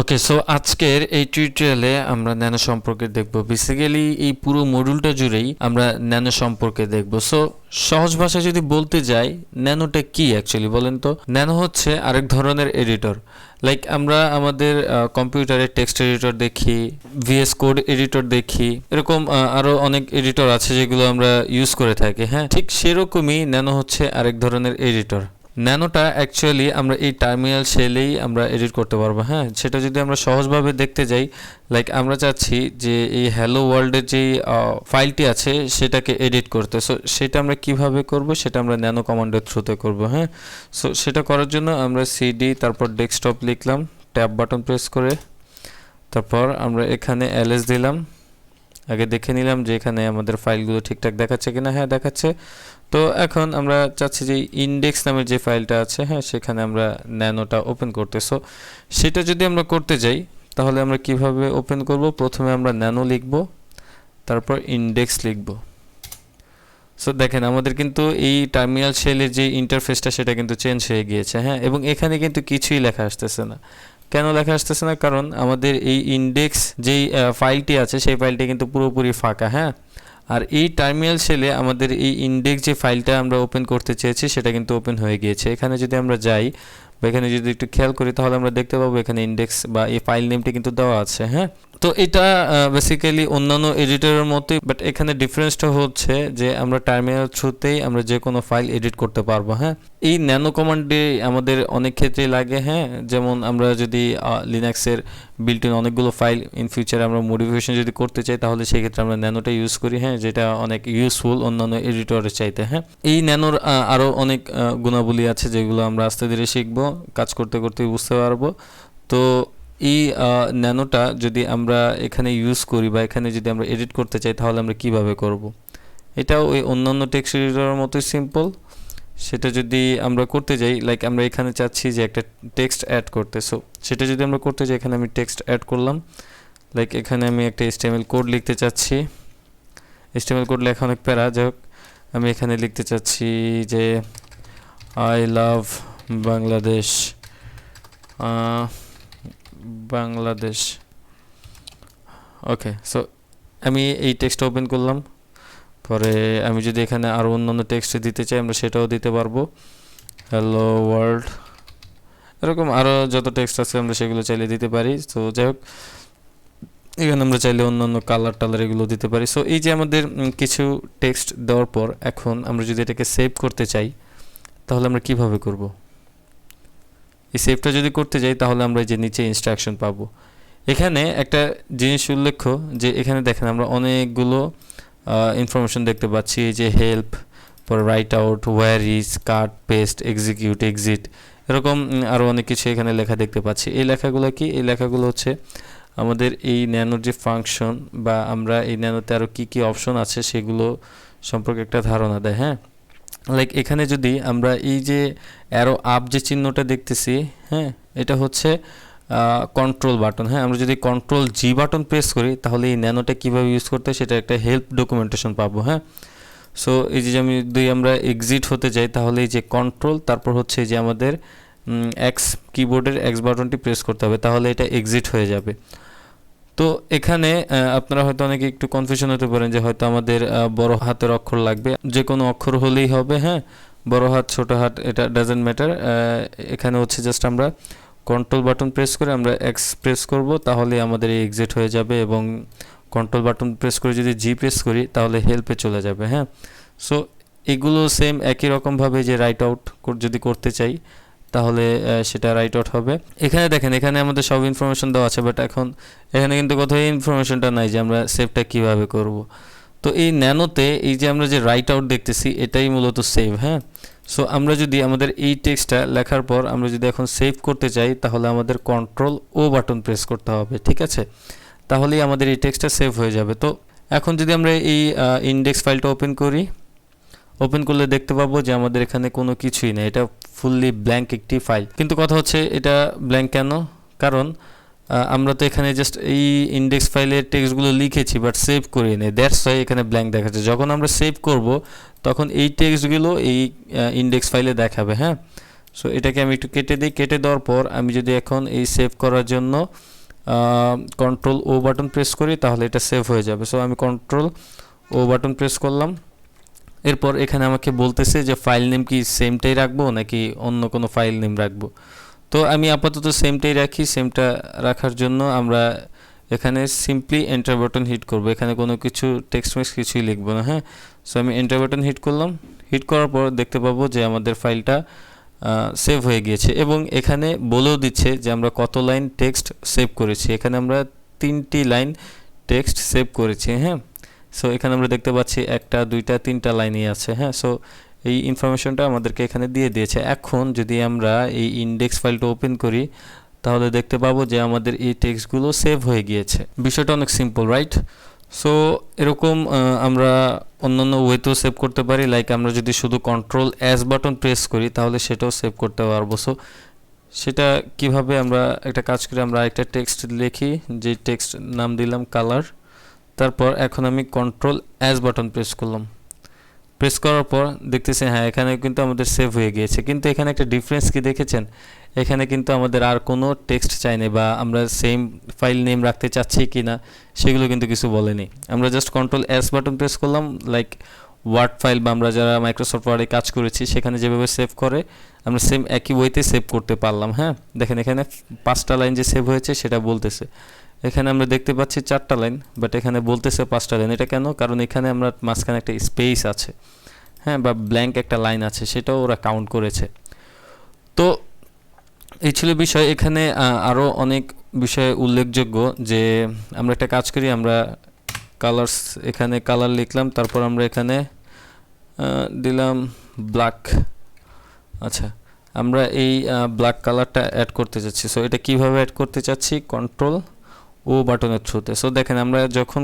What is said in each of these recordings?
ওকে, so আজকের এই টিউটোরিয়ালে আমরা ন্যানো সম্পর্কে দেখব। বেসিক্যালি এই পুরো মডিউলটা জুড়েই আমরা ন্যানো সম্পর্কে দেখব। সো সহজ ভাষায় যদি বলতে যাই, ন্যানোটা কি অ্যাকচুয়ালি বলেন তো? ন্যানো হচ্ছে আরেক ধরনের এডিটর। লাইক আমরা আমাদের কম্পিউটারে টেক্সট এডিটর দেখি, ভিএস কোড এডিটর দেখি, এরকম আরও অনেক এডিটর আছে যেগুলো আমরা ইউজ করে থাকি। হ্যাঁ, ঠিক সেরকমই ন্যানো হচ্ছে আরেক ধরনের এডিটর। ন্যানোটা অ্যাকচুয়ালি আমরা এই টার্মিনাল শেলেই আমরা এডিট করতে পারবো। হ্যাঁ, সেটা যদি আমরা সহজভাবে দেখতে যাই, লাইক আমরা চাচ্ছি যে এই হ্যালো ওয়ার্ল্ডের যে ফাইলটি আছে সেটাকে এডিট করতে। সো সেটা আমরা কিভাবে করব, সেটা আমরা ন্যানো কমান্ডের থ্রুতে করব। হ্যাঁ, সো সেটা করার জন্য আমরা সিডি তারপর ডেস্কটপ লিখলাম, ট্যাব বাটন প্রেস করে, তারপর আমরা এখানে এলএস দিলাম। আগে দেখে নিলাম যে এখানে আমাদের ফাইলগুলো ঠিকঠাক দেখাচ্ছে কিনা। হ্যাঁ, দেখাচ্ছে। তো এখন আমরা চাচ্ছি যে ইন্ডেক্স নামের যে ফাইলটা আছে, হ্যাঁ, সেখানে আমরা ন্যানোটা ওপেন করতে। সো সেটা যদি আমরা করতে যাই তাহলে আমরা কিভাবে ওপেন করব? প্রথমে আমরা ন্যানো লিখব, তারপর ইন্ডেক্স লিখব। সো দেখেন আমাদের কিন্তু এই টার্মিনাল শেলের যে ইন্টারফেসটা সেটা কিন্তু চেঞ্জ হয়ে গিয়েছে। হ্যাঁ, এবং এখানে কিন্তু কিছুই লেখা আসতেছে না। কেন লেখা আসতেছে না? কারণ আমাদের এই ইন্ডেক্স যেই ফাইলটি আছে সেই ফাইলটি কিন্তু পুরোপুরি ফাঁকা। হ্যাঁ, আর এই টার্মিনাল শেলে আমাদের এই ইন্ডেক্স যে ফাইলটা আমরা ওপেন করতে চেয়েছি সেটা কিন্তু ওপেন হয়ে গিয়েছে। এখানে যদি আমরা যাই বা এখানে যদি একটু খেয়াল করি তাহলে আমরা দেখতে পাবো এখানে ইন্ডেক্স বা এই ফাইল নেমটি কিন্তু দেওয়া আছে। হ্যাঁ, তো এটা বেসিক্যালি অন্যান্য এডিটরের মতোই, বাট এখানে ডিফারেন্সটা হচ্ছে যে আমরা টার্মিনাল থ্রুতেই আমরা যে কোনো ফাইল এডিট করতে পারবো। হ্যাঁ, এই ন্যানো কমান্ডে আমাদের অনেক ক্ষেত্রেই লাগে। হ্যাঁ, যেমন আমরা যদি লিনাক্সের বিল্ট ইন অনেকগুলো ফাইল ইন ফিউচারে আমরা মডিফিকেশন যদি করতে চাই তাহলে সেই ক্ষেত্রে আমরা ন্যানোটা ইউজ করি। হ্যাঁ, যেটা অনেক ইউজফুল অন্যান্য এডিটরের চাইতে। হ্যাঁ, এই ন্যানোর আরও অনেক গুণাবলী আছে যেগুলো আমরা আস্তে ধীরে শিখবো, কাজ করতে করতে বুঝতে পারবো। তো এই ন্যানোটা যদি আমরা এখানে ইউজ করি বা এখানে যদি আমরা এডিট করতে চাই তাহলে আমরা কিভাবে করব? এটাও ওই অন্যান্য টেক্সট এডিটরের মতোই সিম্পল। সেটা যদি আমরা করতে যাই, লাইক আমরা এখানে চাচ্ছি যে একটা টেক্সট অ্যাড করতে। সো সেটা যদি আমরা করতে যাই, এখানে আমি টেক্সট অ্যাড করলাম। লাইক এখানে আমি একটা HTML কোড লিখতে চাচ্ছি। HTML কোড লেখা অনেক প্যারা, যাই হোক আমি এখানে লিখতে চাচ্ছি যে I love Bangladesh, Bangladesh. Okay, so আমি এই টেক্সট ওপেন করলাম। পরে আমি যদি এখানে আরও অন্যান্য টেক্সট দিতে চাই আমরা সেটাও দিতে পারবো। হ্যালো ওয়ার্ল্ড, এরকম আরও যত টেক্সট আছে আমরা সেগুলো চাইলে দিতে পারি। তো যাই হোক, এখানে আমরা চাইলে অন্যান্য কালার টালার এগুলো দিতে পারি। সো এই যে আমাদের কিছু টেক্সট দেওয়ার পর এখন আমরা যদি এটাকে সেভ করতে চাই তাহলে আমরা কিভাবে করব? এই সেভটা যদি করতে যাই তাহলে আমরা এই যে নিচে ইনস্ট্রাকশন পাবো। এখানে একটা জিনিস উল্লেখ্য যে এখানে দেখেন আমরা অনেকগুলো ইনফরমেশন দেখতে পাচ্ছি, এই যে হেল্প, পর write out, where is, cut, paste, execute, exit, এরকম আরও অনেক কিছু এখানে লেখা দেখতে পাচ্ছি। এই লেখাগুলো কি? এই লেখাগুলো হচ্ছে আমাদের এই ন্যানোর যে ফাংশন বা আমরা এই ন্যানোতে আরও কী কী অপশন আছে সেগুলো সম্পর্কে একটা ধারণা দেয়। হ্যাঁ, লাইক এখানে যদি আমরা এই যে অ্যারো আপ যে চিহ্নটা দেখতেছি, হ্যাঁ, এটা হচ্ছে কন্ট্রোল বাটন। হ্যাঁ, আমরা যদি কন্ট্রোল জি বাটন প্রেস করি তাহলে এই ন্যানোটা কীভাবে ইউজ করতে হয় সেটা একটা হেল্প ডকুমেন্টেশন পাবো। হ্যাঁ, সো এই যে আমি যদি আমরা এক্সিট হতে যাই তাহলে এই যে কন্ট্রোল তারপর হচ্ছে যে আমাদের এক্স কিবোর্ডের এক্স বাটনটি প্রেস করতে হবে, তাহলে এটা এক্সিট হয়ে যাবে। তো এখানে আপনারা হয়তো অনেকে একটু কনফিউশন হতে পারেন যে হয়তো আমাদের বড় হাতের অক্ষর লাগবে, যে কোনো অক্ষর হলেই হবে। হ্যাঁ, বড় হাত ছোট হাত এটা ডাজেন্ট ম্যাটার। এখানে হচ্ছে জাস্ট আমরা কন্ট্রোল বাটন প্রেস করে আমরা এক্স প্রেস করব তাহলে আমাদের এই এক্সিট হয়ে যাবে, এবং কন্ট্রোল বাটন প্রেস করে যদি জি প্রেস করি তাহলে হেল্পে চলে যাবে। হ্যাঁ, সো এগুলো সেম একই রকমভাবে যে রাইট আউট যদি করতে চাই তাহলে সেটা রাইট আউট হবে। এখানে দেখেন এখানে আমাদের সব ইনফরমেশন দেওয়া আছে, বাট এখন এখানে কিন্তু কোথাও ইনফরমেশনটা নাই যে আমরা সেভটা কিভাবে করব। তো এই ন্যানোতে এই যে আমরা যে রাইট আউট দেখতেছি এটাই মূলত সেভ। হ্যাঁ, সো আমরা যদি আমাদের এই টেক্সটটা লেখার পর আমরা যদি এখন সেভ করতে চাই তাহলে আমাদের কন্ট্রোল ও বাটন প্রেস করতে হবে। ঠিক আছে, তাহলেই আমাদের এই টেক্সটটা সেভ হয়ে যাবে। তো এখন যদি আমরা এই ইন্ডেক্স ফাইলটা ওপেন করি, ওপেন করলে দেখতে পাবো যে আমাদের এখানে কোনো কিছুই নেই, এটা ফুললি ব্ল্যাঙ্ক একটি ফাইল। কিন্তু কথা হচ্ছে এটা ব্ল্যাঙ্ক কেন? কারণ আমরা তো এখানে জাস্ট এই ইন্ডেক্স ফাইলের টেক্সটগুলো লিখেছি বাট সেভ করি নি, দ্যাটস ওয়াই এখানে ব্ল্যাঙ্ক দেখাচ্ছে। যখন আমরা সেভ করব তখন এই টেক্সটগুলো এই ইন্ডেক্স ফাইলে দেখাবে। হ্যাঁ, সো এটাকে আমি একটু কেটে দিই। কেটে দেওয়ার পর আমি যদি এখন এই সেভ করার জন্য কন্ট্রোল ও বাটন প্রেস করি তাহলে এটা সেভ হয়ে যাবে। সো আমি কন্ট্রোল ও বাটন প্রেস করলাম। এরপর এখানে আমাকে বলতেছে যে ফাইল নেম কি সেমটাই রাখবো নাকি অন্য কোনো ফাইল নেম রাখবো। তো আমি আপাতত সেমটাই রাখি। সেমটা রাখার জন্য আমরা এখানে সিম্পলি এন্টার বাটন হিট করব। এখানে কোনো কিছু টেক্সট মেক্স কিছুই লিখবো না। হ্যাঁ, সো আমি এন্টার বাটন হিট করলাম। হিট করার পর দেখতে পাবো যে আমাদের ফাইলটা সেভ হয়ে গিয়েছে এবং এখানে বলেও দিচ্ছে যে আমরা কত লাইন টেক্সট সেভ করেছি। এখানে আমরা 3টি লাইন টেক্সট সেভ করেছি। হ্যাঁ, সো এখানে আমরা দেখতে পাচ্ছি 1টা 2টা 3টা লাইনই আছে। হ্যাঁ, সো এই ইনফরমেশনটা আমাদেরকে এখানে দিয়ে দিয়েছে। এখন যদি আমরা এই ইন্ডেক্স ফাইলটা ওপেন করি তাহলে দেখতে পাবো যে আমাদের এই টেক্সটগুলো সেভ হয়ে গিয়েছে। বিষয়টা অনেক সিম্পল, রাইট? সো এরকম আমরা অন্যান্য ওয়েতেও সেভ করতে পারি। লাইক আমরা যদি শুধু কন্ট্রোল এস বাটন প্রেস করি তাহলে সেটাও সেভ করতে পারবো। সো সেটা কিভাবে, আমরা একটা কাজ করি, আমরা একটা টেক্সট লিখি, যে টেক্সট নাম দিলাম কালার। তারপর এখন আমি কন্ট্রোল এস বাটন প্রেস করলাম। প্রেস করার পর দেখতেছি হ্যাঁ এখানে কিন্তু আমাদের সেভ হয়ে গিয়েছে। কিন্তু এখানে একটা ডিফারেন্স কি দেখেছেন? এখানে কিন্তু আমাদের আর কোনো টেক্সট চাইনি বা আমরা সেম ফাইল নেম রাখতে চাচ্ছি কি না সেগুলো কিন্তু কিছু বলেনি। আমরা just control S button press করলাম। লাইক ওয়ার্ড ফাইল বা আমরা যারা মাইক্রোসফট ওয়ার্ডে কাজ করেছি সেখানে যেভাবে সেভ করে আমরা সেম একই ওয়েতে সেভ করতে পারলাম। হ্যাঁ, দেখেন এখানে 5টা লাইন যে সেভ হয়েছে সেটা বলতেছে। এখানে আমরা দেখতে পাচ্ছি 4টা লাইন, বাট এখানে বলতেছে 5টা লাইন। এটা কেন? কারণ এখানে আমরা মাঝখানে একটা স্পেস আছে, হ্যাঁ, বা ব্ল্যাঙ্ক একটা লাইন আছে, সেটাও ওরা কাউন্ট করেছে। তো এই ছিল বিষয়। এখানে আরও অনেক বিষয় উল্লেখযোগ্য যে আমরা একটা কাজ করি, আমরা কালার্স, এখানে কালার লিখলাম, তারপর আমরা এখানে দিলাম ব্ল্যাক। আচ্ছা, আমরা এই ব্ল্যাক কালারটা অ্যাড করতে চাচ্ছি। সো এটা কিভাবে অ্যাড করতে চাচ্ছি? কন্ট্রোল ও বাটনের থ্রুতে। সো দেখেন আমরা যখন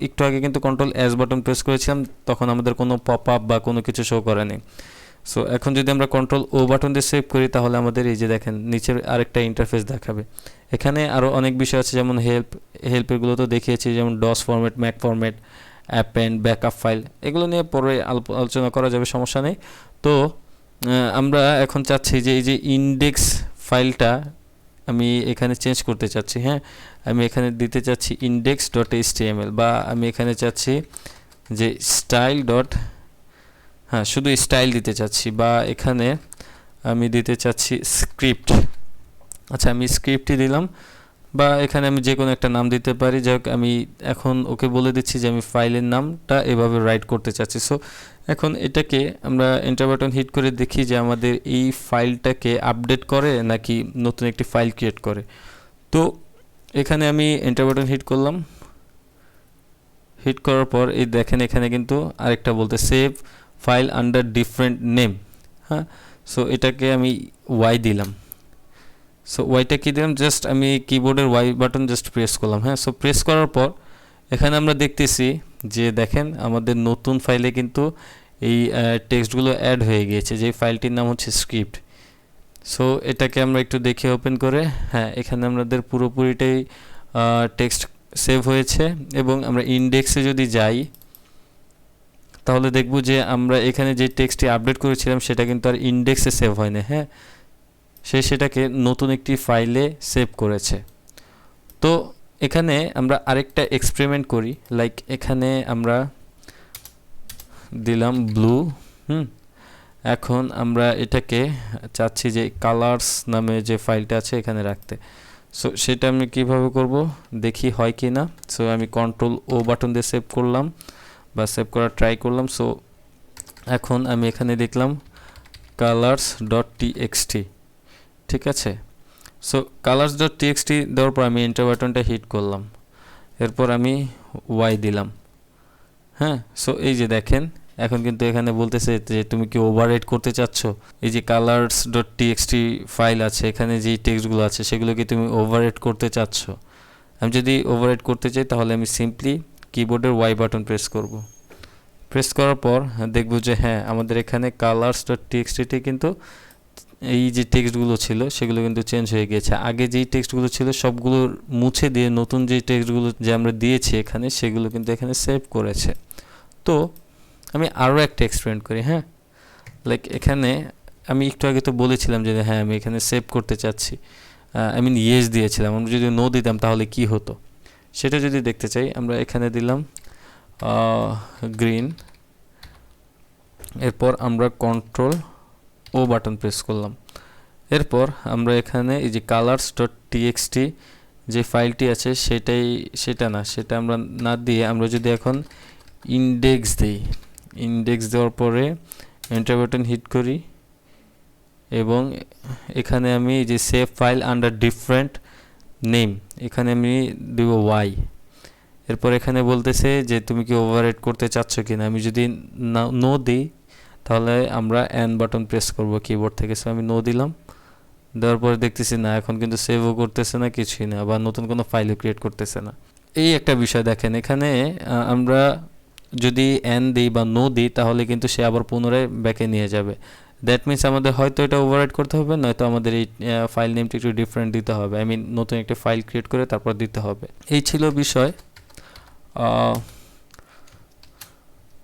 একটু আগে কিন্তু কন্ট্রোল এস বাটন প্রেস করেছিলাম তখন আমাদের কোনো পপ আপ বা কোনো কিছু শো করেনি। সো এখন যদি আমরা কন্ট্রোল ও বাটন দিয়ে সেভ করি তাহলে আমাদের এই যে দেখেন নিচের আরেকটা ইন্টারফেস দেখাবে। এখানে আরও অনেক বিষয় আছে, যেমন হেল্পেরগুলো তো দেখিয়েছি, যেমন DOS format, Mac format, append, backup file, এগুলো নিয়ে পরে আলোচনা করা যাবে, সমস্যা নেই। তো আমরা এখন চাচ্ছি যে এই যে ইন্ডেক্স ফাইলটা আমি এখানে চেঞ্জ করতে চাচ্ছি। হ্যাঁ, আমি এখানে দিতে চাচ্ছি index.html, বা আমি এখানে চাচ্ছি যে শুধু স্টাইল দিতে চাচ্ছি, বা এখানে আমি দিতে চাচ্ছি স্ক্রিপ্ট। আচ্ছা, আমি স্ক্রিপ্টই দিলাম, বা এখানে আমি যে কোনো একটা নাম দিতে পারি। যাই হোক, আমি এখন ওকে বলে দিচ্ছি যে আমি ফাইলের নামটা এভাবে রাইট করতে চাচ্ছি। সো এখন এটাকে আমরা এন্টার বাটন হিট করে দেখি যে আমাদের এই ফাইলটাকে আপডেট করে নাকি নতুন একটি ফাইল ক্রিয়েট করে। তো এখানে আমি এন্টার বাটন হিট করলাম। হিট করার পর এই দেখেন এখানে কিন্তু আরেকটা বলতে save file under different name. হ্যাঁ, সো এটাকে আমি ওয়াই দিলাম। সো ওয়াইটা কি দিলাম? জাস্ট আমি কিবোর্ডের ওয়াই বাটন জাস্ট প্রেস করলাম। হ্যাঁ, সো প্রেস করার পর এখানে আমরা দেখতেছি যে দেখেন আমাদের নতুন ফাইলে কিন্তু এই টেক্সটগুলো অ্যাড হয়ে গিয়েছে, যে ফাইলটির নাম হচ্ছে স্ক্রিপ্ট। সো এটাকে আমরা একটু দেখে ওপেন করে, হ্যাঁ এখানে আমাদের পুরোপুরিটাই টেক্সট সেভ হয়েছে। এবং আমরা ইন্ডেক্সে যদি যাই তাহলে দেখব যে আমরা এখানে যে টেক্সটটি আপডেট করেছিলাম সেটা কিন্তু আর ইন্ডেক্সে সেভ হয় না। হ্যাঁ, সেটাকে নতুন একটি ফাইলে সেভ করেছে। তো এখানে আমরা আরেকটা এক্সপেরিমেন্ট করি। লাইক এখানে আমরা দিলাম ব্লু। এখন আমরা এটাকে চাচ্ছি যে কালার্স নামে যে ফাইলটা আছে এখানে রাখতে। সো সেটা আমি কিভাবে করব দেখি হয় কি না। সো আমি কন্ট্রোল ও বাটন দিয়ে সেভ করলাম বা সেভ করার ট্রাই করলাম। সো এখন আমি এখানে দেখলাম colors.txt, ঠিক আছে। সো colors.txt দেওয়ার পর আমি এন্টার বাটনটা হিট করলাম, এরপর আমি ওয়াই দিলাম। হ্যাঁ, সো এই যে দেখেন এখন কিন্তু এখানে বলতেছে যে তুমি কি ওভাররাইট করতে চাচ্ছ, এই যে colors.txt ফাইল আছে এখানে যে টেক্সটগুলো আছে সেগুলো কি তুমি ওভাররাইট করতে চাচ্ছ। আমি যদি ওভাররাইট করতে চাই তাহলে আমি সিম্পলি কিবোর্ডের ওয়াই বাটন প্রেস করব। প্রেস করার পর দেখব যে হ্যাঁ আমাদের এখানে colors.txt কিন্তু এই যে টেক্সটগুলো ছিল সেগুলো কিন্তু চেঞ্জ হয়ে গিয়েছে। আগে যেই টেক্সটগুলো ছিল সবগুলো মুছে দিয়ে নতুন যে টেক্সটগুলো যে আমরা দিয়েছি এখানে সেগুলো কিন্তু এখানে সেভ করেছে। তো আমি আরও একটা এক্সপেরিমেন্ট করি। হ্যাঁ, লাইক এখানে আমি একটু আগে তো বলেছিলাম যে হ্যাঁ আমি এখানে সেভ করতে চাচ্ছি, আই মিন ইয়েস দিয়েছিলাম, আমরা যদি নো দিতাম তাহলে কি হতো সেটা যদি দেখতে চাই আমরা এখানে দিলাম গ্রিন, এরপর আমরা কন্ট্রোল ও বাটন প্রেস করলাম। এরপর আমরা এখানে এই যে colors.txt যে ফাইলটি আছে সেটা আমরা না দিয়ে আমরা যদি এখন ইন্ডেক্স দিই, ইন্ডেক্স দেওয়ার পরে এন্টার বাটন হিট করি এবং এখানে আমি এই যে save file under different name এখানে আমি দেব ওয়াই। এরপর এখানে বলতেছে যে তুমি কি ওভাররাইট করতে চাচ্ছ কিনা, আমি যদি নো দিই তাহলে আমরা এন বাটন প্রেস করব কিবোর্ড থেকে। সো আমি নো দিলাম, দেওয়ার পরে দেখতেছি না এখন কিন্তু সেভও করতেছে না, কিছুই না, বা নতুন কোনো ফাইলও ক্রিয়েট করতেছে না। এই একটা বিষয় দেখেন, এখানে আমরা যদি এন দিই বা নো দিই তাহলে কিন্তু সে আবার পুনরায় ব্যাকে নিয়ে যাবে। দ্যাট মিনস আমাদের হয়তো এটা ওভাররাইট করতে হবে, নয়তো আমাদের এই ফাইল নেমটি একটু ডিফারেন্ট দিতে হবে, আই মিন নতুন একটা ফাইল ক্রিয়েট করে তারপর দিতে হবে। এই ছিল বিষয়।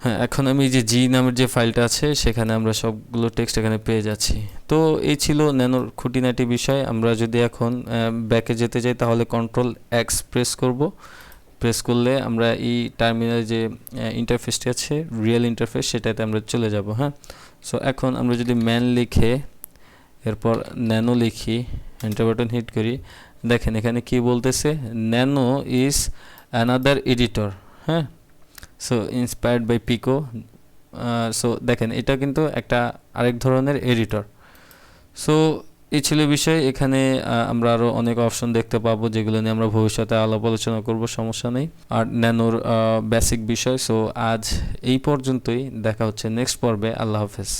হ্যাঁ, এখন আমি যে জি নামের যে ফাইলটা আছে সেখানে আমরা সবগুলো টেক্সট এখানে পেয়ে যাচ্ছি। তো এই ছিল ন্যানোর খুঁটিনাটি বিষয়। আমরা যদি এখন ব্যাকে যেতে চাই তাহলে কন্ট্রোল এক্স প্রেস করব, প্রেস করলে আমরা এই টার্মিনাল যে ইন্টারফেসটি আছে রিয়েল ইন্টারফেস সেটাতে আমরা চলে যাব। হ্যাঁ, সো এখন আমরা যদি ম্যান লিখে এরপর ন্যানো লিখি, এন্টার বাটন হিট করি, দেখেন এখানে কি বলতেছে, ন্যানো ইজ অ্যানাদার এডিটর। হ্যাঁ, so inspired by Pico. So দেখেন এটা কিন্তু একটা আরেক ধরনের এডিটর। সো এই ছিল বিষয়। এখানে আমরা আরও অনেক অপশন দেখতে পাবো যেগুলো নিয়ে আমরা ভবিষ্যতে আলাপ আলোচনা করব, সমস্যা নেই। আর ন্যানোর বেসিক বিষয়। সো আজ এই পর্যন্তই, দেখা হচ্ছে নেক্সট পর্বে। আল্লাহ হাফেজ।